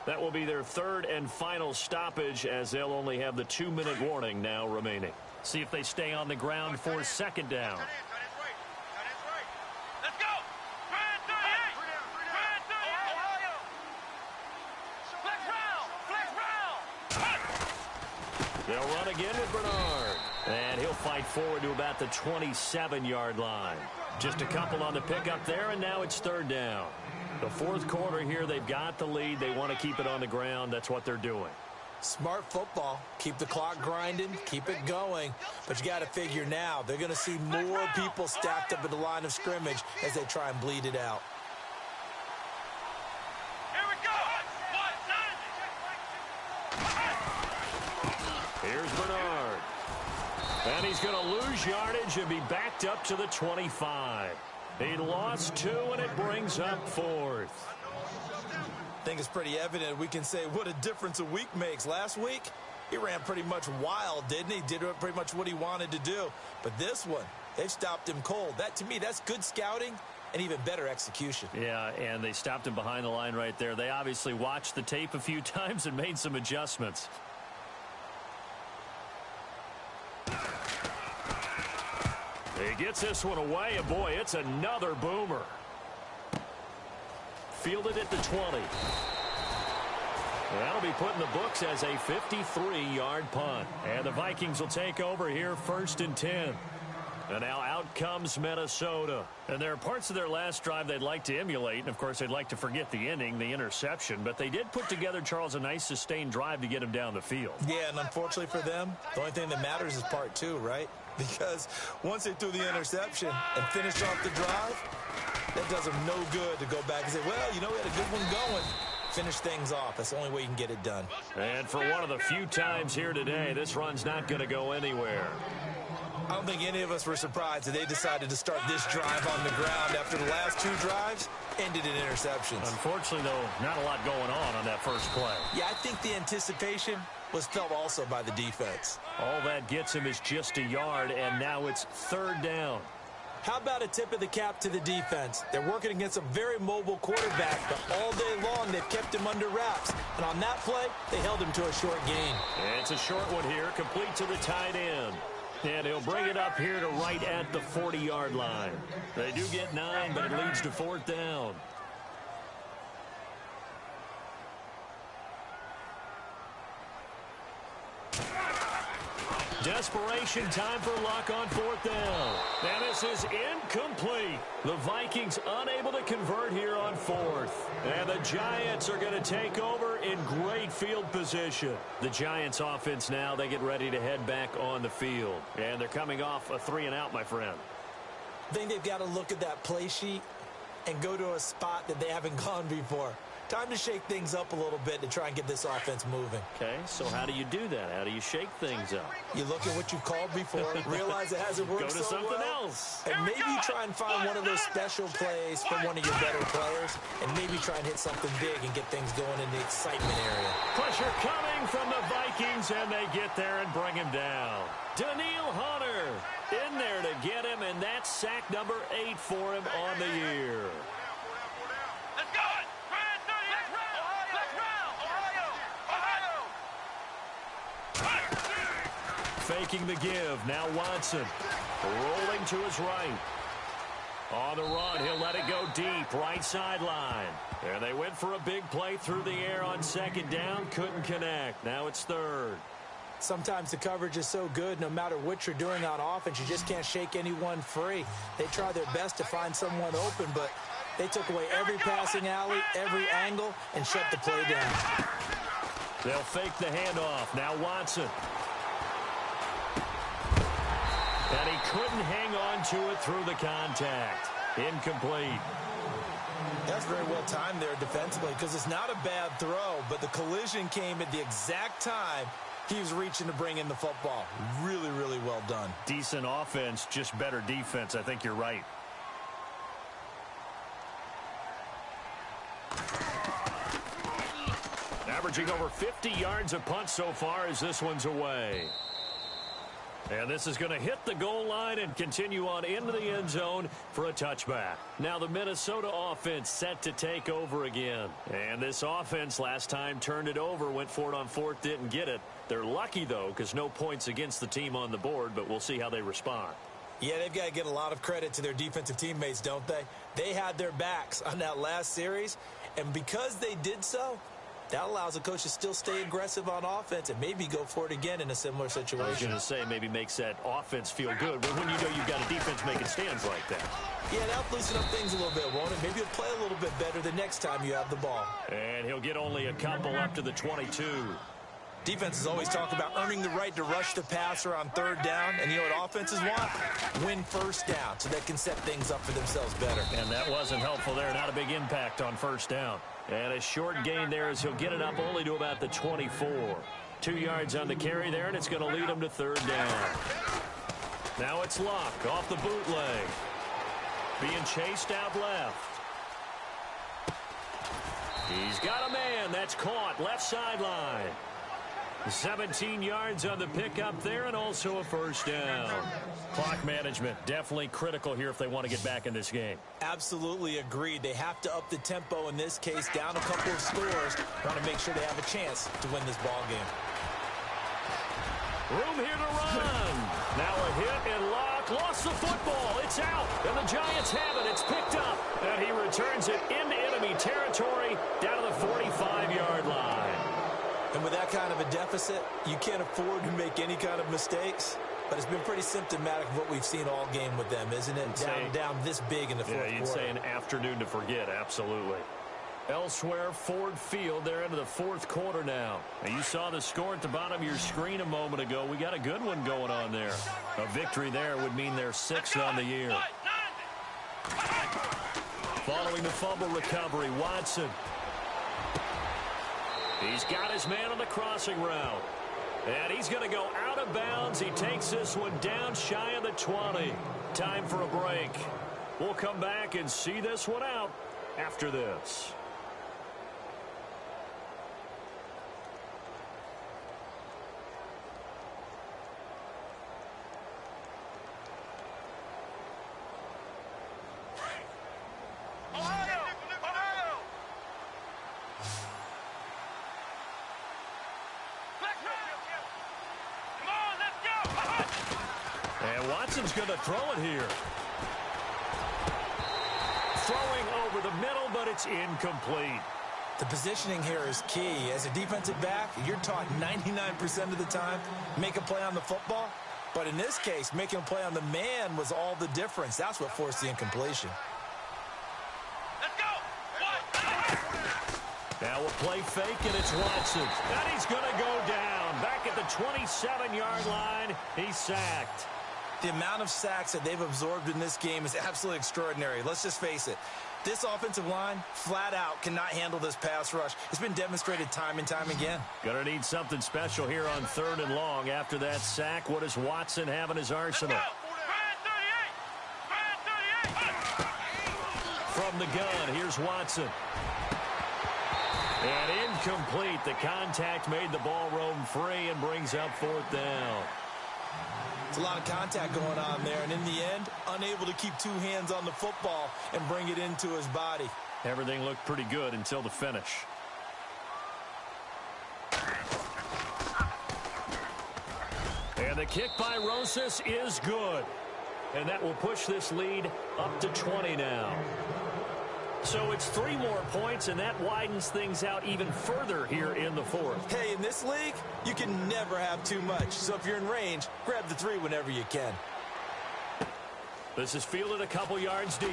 That will be their third and final stoppage as they'll only have the 2-minute warning now remaining. See if they stay on the ground for second down. Let's go! They'll run again with Bernard. And he'll fight forward to about the 27-yard line. Just a couple on the pickup there, and now it's third down. The fourth quarter here, they've got the lead. They want to keep it on the ground. That's what they're doing. Smart football. Keep the clock grinding. Keep it going. But you got to figure now, they're going to see more people stacked up at the line of scrimmage as they try and bleed it out. Here we go! Here's Bernard. And he's going to lose yardage and be backed up to the 25. He lost 2, and it brings up fourth. I think it's pretty evident. We can say what a difference a week makes. Last week, he ran pretty much wild, didn't he? Did pretty much what he wanted to do. But this one, they've stopped him cold. That, to me, that's good scouting and even better execution. Yeah, and they stopped him behind the line right there. They obviously watched the tape a few times and made some adjustments. He gets this one away, and boy, it's another boomer. Fielded at the 20. That'll be put in the books as a 53-yard punt. And the Vikings will take over here first and 10. And now out comes Minnesota. And there are parts of their last drive they'd like to emulate. And, of course, they'd like to forget the ending, the interception. But they did put together, Charles, a nice sustained drive to get him down the field. Yeah, and unfortunately for them, the only thing that matters is part 2, right? Because once they threw the interception and finished off the drive, that does them no good to go back and say, well, you know, we had a good one going. Finish things off. That's the only way you can get it done. And for one of the few times here today, this run's not going to go anywhere. I don't think any of us were surprised that they decided to start this drive on the ground after the last 2 drives ended in interceptions. Unfortunately, though, not a lot going on that first play. Yeah, I think the anticipation was felt also by the defense. All that gets him is just a yard, and now it's third down. How about a tip of the cap to the defense? They're working against a very mobile quarterback, but all day long they've kept him under wraps. And on that play, they held him to a short gain. It's a short one here, complete to the tight end. And he'll bring it up here to right at the 40-yard line. They do get 9, but it leads to 4th down. Desperation time for luck on 4th down. And this is incomplete. The Vikings unable to convert here on 4th. And the Giants are going to take over in great field position. The Giants offense now, they get ready to head back on the field. And they're coming off a 3-and-out, my friend. I think they've got to look at that play sheet and go to a spot that they haven't gone before. Time to shake things up a little bit to try and get this offense moving. Okay, so how do you do that? How do you shake things up? You look at what you've called before, realize it hasn't worked so well. Go to something else. And maybe try and find one of those special plays from one of your better players, and maybe try and hit something big and get things going in the excitement area. Pressure coming from the Vikings, and they get there and bring him down. Daniil Hunter in there to get him, and that's sack number 8 for him on the year. Let's go! Faking the give. Now Watson rolling to his right. On the run, he'll let it go deep. Right sideline. And they went for a big play through the air on 2nd down. Couldn't connect. Now it's 3rd. Sometimes the coverage is so good, no matter what you're doing on offense, you just can't shake anyone free. They try their best to find someone open, but they took away every passing alley, every angle, and shut the play down. They'll fake the handoff. Now Watson. And he couldn't hang on to it through the contact. Incomplete. That's very well timed there defensively because it's not a bad throw, but the collision came at the exact time he was reaching to bring in the football. Really, really well done. Decent offense, just better defense. I think you're right. Averaging over 50 yards a punt so far as this one's away. And this is going to hit the goal line and continue on into the end zone for a touchback. Now the Minnesota offense set to take over again. And this offense last time turned it over, went for it on 4th, didn't get it. They're lucky, though, because no points against the team on the board, but we'll see how they respond. Yeah, they've got to get a lot of credit to their defensive teammates, don't they? They had their backs on that last series, and because they did so, that allows the coach to still stay aggressive on offense and maybe go for it again in a similar situation. I was going to say maybe makes that offense feel good, but when you know you've got a defense making stands like that. Yeah, that'll loosen up things a little bit, won't it? Maybe you'll play a little bit better the next time you have the ball. And he'll get only a couple up to the 22. Defenses always talk about earning the right to rush the passer on 3rd down, and you know what offenses want? Win 1st down so they can set things up for themselves better. And that wasn't helpful there. Not a big impact on 1st down. And a short gain there as he'll get it up only to about the 24. 2 yards on the carry there, and it's going to lead him to 3rd down. Now it's Luck off the bootleg. Being chased out left. He's got a man. That's caught left sideline. 17 yards on the pickup there and also a 1st down. Clock management definitely critical here if they want to get back in this game. Absolutely agreed. They have to up the tempo in this case, down a couple of scores, trying to make sure they have a chance to win this ball game. Room here to run. Now a hit and Luck lost the football. It's out and the Giants have it. It's picked up and he returns it into enemy territory down to the 45-yard line. And with that kind of a deficit, you can't afford to make any kind of mistakes. But it's been pretty symptomatic of what we've seen all game with them, isn't it? Down this big in the fourth quarter. Yeah, you'd say an afternoon to forget, absolutely. Elsewhere, Ford Field, they're into the 4th quarter now. And you saw the score at the bottom of your screen a moment ago. We got a good one going on there. A victory there would mean they're 6th on the year. Following the fumble recovery, Watson. He's got his man on the crossing route. And he's going to go out of bounds. He takes this one down shy of the 20. Time for a break. We'll come back and see this one out after this. Watson's going to throw it here. Throwing over the middle, but it's incomplete. The positioning here is key. As a defensive back, you're taught 99% of the time, make a play on the football. But in this case, making a play on the man was all the difference. That's what forced the incompletion. Let's go. Now a play fake, and it's Watson. And he's going to go down. Back at the 27-yard line, he's sacked. The amount of sacks that they've absorbed in this game is absolutely extraordinary. Let's just face it. This offensive line, flat out, cannot handle this pass rush. It's been demonstrated time and time again. Gonna need something special here on 3rd and long. After that sack, what does Watson have in his arsenal? From the gun, here's Watson. And incomplete. The contact made the ball roam free and brings up 4th down. It's a lot of contact going on there, and in the end, unable to keep two hands on the football and bring it into his body. Everything looked pretty good until the finish. And the kick by Rosas is good. And that will push this lead up to 20 now. So it's 3 more points, and that widens things out even further here in the 4th. Hey, in this league, you can never have too much. So if you're in range, grab the 3 whenever you can. This is fielded a couple yards deep.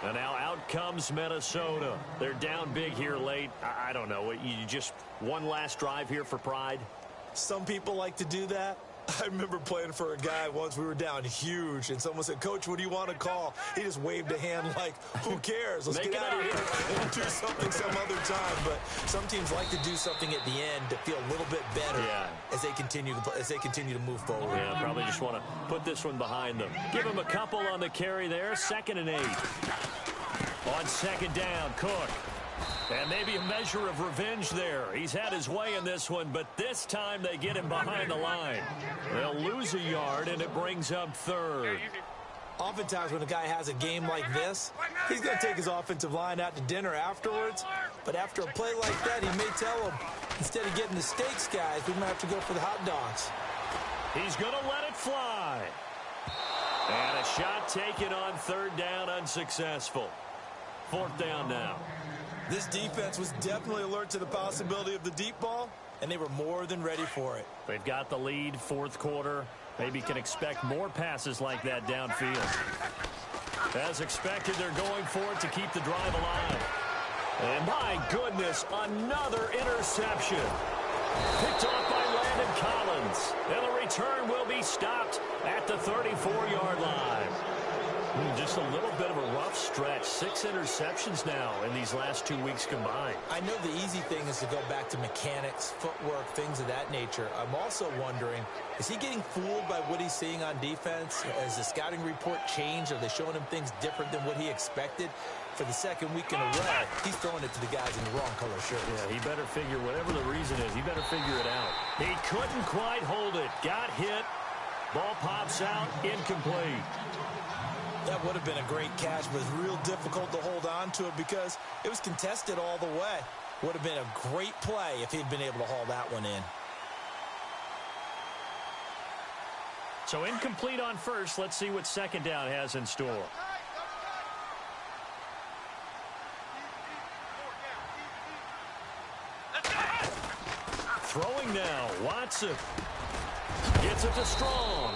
And now out comes Minnesota. They're down big here late. I don't know. You just one last drive here for pride? Some people like to do that. I remember playing for a guy once. We were down huge, and someone said, "Coach, what do you want to call?" He just waved a hand like, "Who cares? Let's get out of here and do something some other time." But some teams like to do something at the end to feel a little bit better as they continue to move forward. Yeah, probably just want to put this one behind them. Give them a couple on the carry there. 2nd and 8. On 2nd down, Cook. And maybe a measure of revenge there. He's had his way in this one, but this time they get him behind the line. They'll lose a yard, and it brings up 3rd. Oftentimes when a guy has a game like this, he's going to take his offensive line out to dinner afterwards. But after a play like that, he may tell them, instead of getting the steaks, guys, we might have to go for the hot dogs. He's going to let it fly. And a shot taken on 3rd down, unsuccessful. 4th down now. This defense was definitely alert to the possibility of the deep ball, and they were more than ready for it. They've got the lead, 4th quarter. Maybe can expect more passes like that downfield. As expected, they're going for it to keep the drive alive. And my goodness, another interception. Picked off by Landon Collins. And the return will be stopped at the 34-yard line. Just a little bit of a rough stretch. 6 interceptions now in these last 2 weeks combined. I know the easy thing is to go back to mechanics, footwork, things of that nature. I'm also wondering, is he getting fooled by what he's seeing on defense? Has the scouting report changed? Are they showing him things different than what he expected? For the 2nd week in a row, he's throwing it to the guys in the wrong color shirt. Yeah, he better figure, whatever the reason is, he better figure it out. He couldn't quite hold it. Got hit. Ball pops out. Incomplete. That would have been a great catch, but it's real difficult to hold on to it because it was contested all the way. Would have been a great play if he'd been able to haul that one in. So incomplete on 1st. Let's see what 2nd down has in store. Throwing now, Watson. Gets it to Strong.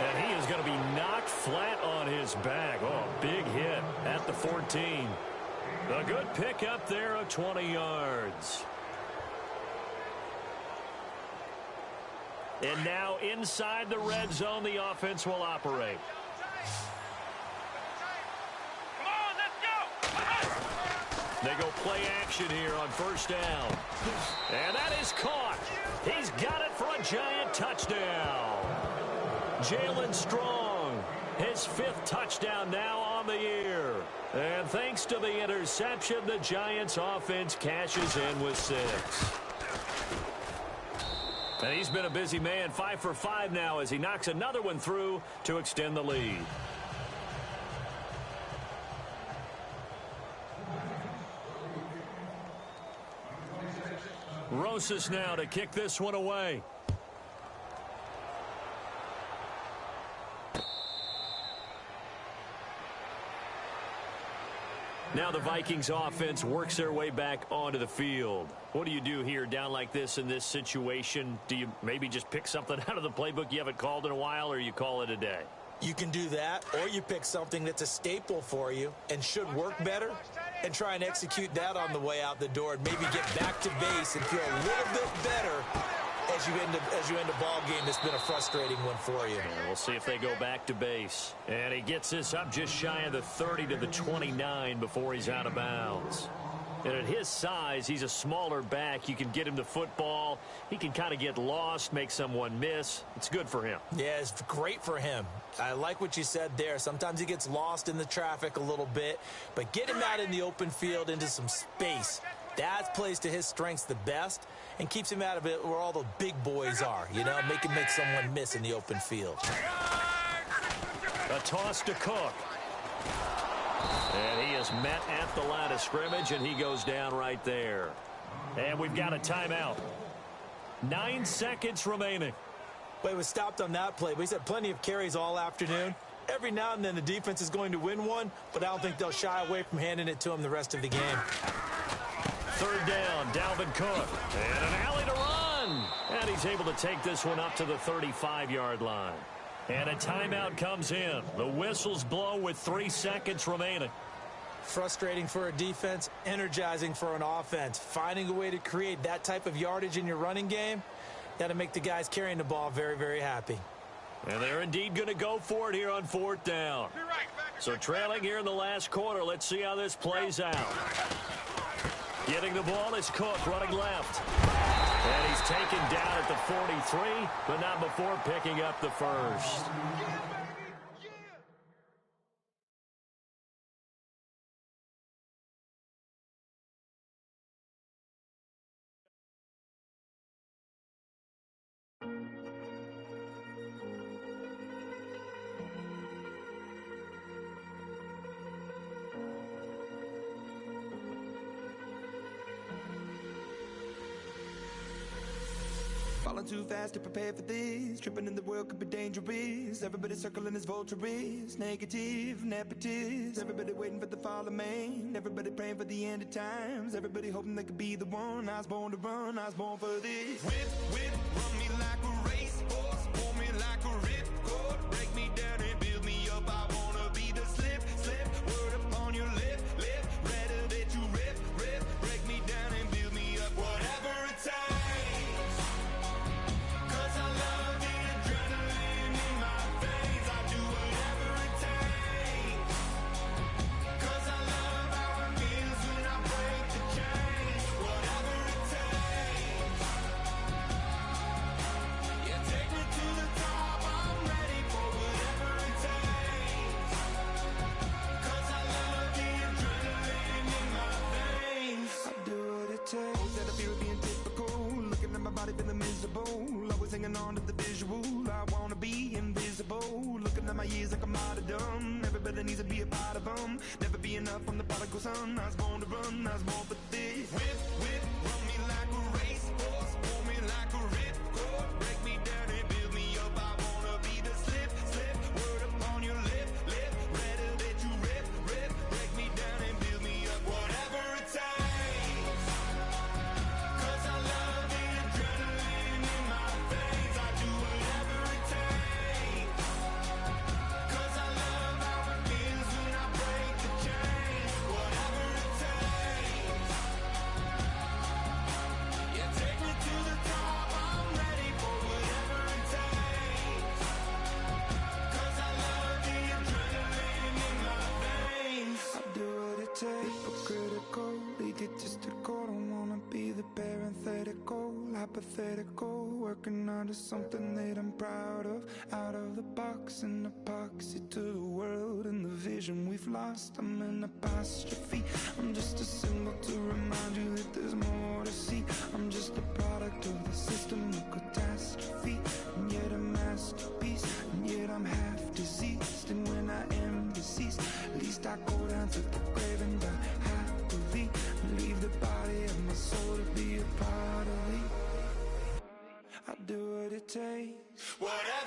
And he is going to be knocked flat on his back. Oh, big hit at the 14. A good pickup there of 20 yards. And now inside the red zone, the offense will operate. Come on, let's go. They go play action here on 1st down. And that is caught. He's got it for a giant touchdown. Jalen Strong, his 5th touchdown now on the year. And thanks to the interception, the Giants offense cashes in with 6. And he's been a busy man, 5 for 5 now as he knocks another one through to extend the lead. closest now to kick this one away. Now the Vikings offense works their way back onto the field. What do you do here down like this in this situation? Do you maybe just pick something out of the playbook you haven't called in a while, or you call it a day? You can do that, or you pick something that's a staple for you and should work better and try and execute that on the way out the door and maybe get back to base and feel a little bit better as you end a ball game that's been a frustrating one for you. And we'll see if they go back to base. And he gets this up just shy of the 30 to the 29 before he's out of bounds. And at his size, he's a smaller back. You can get him the football. He can kind of get lost, make someone miss. It's good for him. Yeah, it's great for him. I like what you said there. Sometimes he gets lost in the traffic a little bit, but get him out in the open field into some space. That plays to his strengths the best and keeps him out of it where all the big boys are, you know, make someone miss in the open field. A toss to Cook. And he is met at the line of scrimmage, and he goes down right there. And we've got a timeout. 9 seconds remaining. But he was stopped on that play, but he's had plenty of carries all afternoon. Every now and then the defense is going to win one, but I don't think they'll shy away from handing it to him the rest of the game. Third down, Dalvin Cook. And an alley to run. And he's able to take this one up to the 35-yard line. And a timeout comes in. The whistles blow with 3 seconds remaining. Frustrating for a defense, energizing for an offense. Finding a way to create that type of yardage in your running game, that'll make the guys carrying the ball very, very happy. And they're indeed going to go for it here on 4th down. So trailing here in the last quarter. Let's see how this plays out. Getting the ball is Cook running left. And he's taken down at the 43, but not before picking up the first. Falling too fast to prepare for this. Tripping in the world could be dangerous. Everybody circling as vultures. Negative, nepotist. Everybody waiting for the fall of man. Everybody praying for the end of times. Everybody hoping they could be the one. I was born to run, I was born for this. Whip, run me like a racehorse. Pull me like a ripcord. Break me down and build me up. I wanna be the slip. Word upon your lip. Rather that you rip. Break me down and build me up. Whatever it takes. Always hanging on to the visual. I wanna be invisible. Looking at my years like I'm out of dumb. Everybody needs to be a part of them. Never be enough from the prodigal son. I was born to run, I was born for this. Whip, run me like a racehorse. Pull me like a ripcord. Break me down and build me up. I wanna be the slip. Word upon your lip. Rather that you rip. Break me down and build me up. Whatever it takes. 'Cause I love the adrenaline in my veins. I do whatever it takes. 'Cause I love how it feels when I break the chains. Whatever it takes. Yeah, take me to the top. I'm ready for whatever it takes. 'Cause I love the adrenaline in my veins. I do what it takes. Hypocritical, egotistical. Don't wanna be the parenthetical, hypothetical. Working under something that I'm proud of. Out of the box, an epoxy to the world and the vision we've lost. I'm an apostrophe. I'm just a symbol to remind you that there's more to see. I'm just a product of the system of catastrophe, and yet a masterpiece, and yet I'm half diseased. And when I am deceased, at least I go down to the grave and die happily, and leave the body of my soul to be a part of me. takes. Whatever